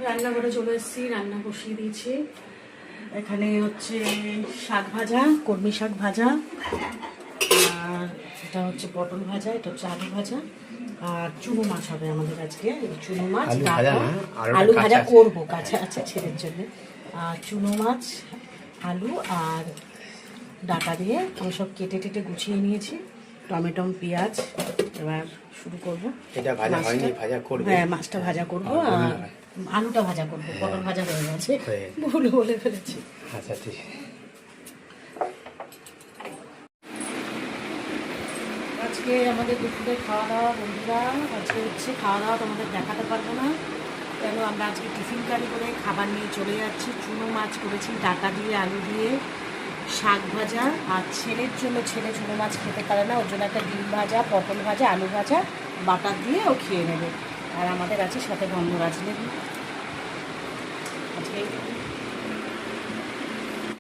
রান্নাঘরে চলে এসেছি, রান্না বসিয়ে দিয়েছি। এখানে হচ্ছে শাক ভাজা, কলমি শাক ভাজা, আর এটা হচ্ছে পটল ভাজা, এটা হচ্ছে আলু ভাজা, আর চুনো মাছ হবে আমাদের আজকে। চুনো মাছ, আলু ভাজা করবো, কাঁচা আছে ছেলের জন্য। আর চুনো মাছ, আলু আর ডাটা দিয়ে আমি সব কেটে টেটে গুছিয়ে নিয়েছি। টমেটো, পেঁয়াজ, এবার শুরু করবো। হ্যাঁ, মাছটা ভাজা করবো আর আলুটা ভাজা করবো। পটল ভাজা হয়ে গেছে, ভুল বলে ফেলেছি। আচ্ছা, ঠিক। আজকে আমাদের দুপুরে খাওয়া দাওয়া বন্ধুরা, আজকে হচ্ছে খাওয়া দাওয়া তোমাদের দেখাতে পারবো না, কেন আমরা আজকে টিফিন কারি করে খাবার নিয়ে চলে যাচ্ছি। চুনো মাছ করেছি ডাটা দিয়ে, আলু দিয়ে, শাক ভাজা, আর ছেলের জন্য, ছেলে চুনো মাছ খেতে পারে না, ওর জন্য একটা ডিম ভাজা, পটল ভাজা, আলু ভাজা বাটার দিয়ে ও খেয়ে নেবে। আর আমাদের আছে সাথে গন্ধরাজ লেবু।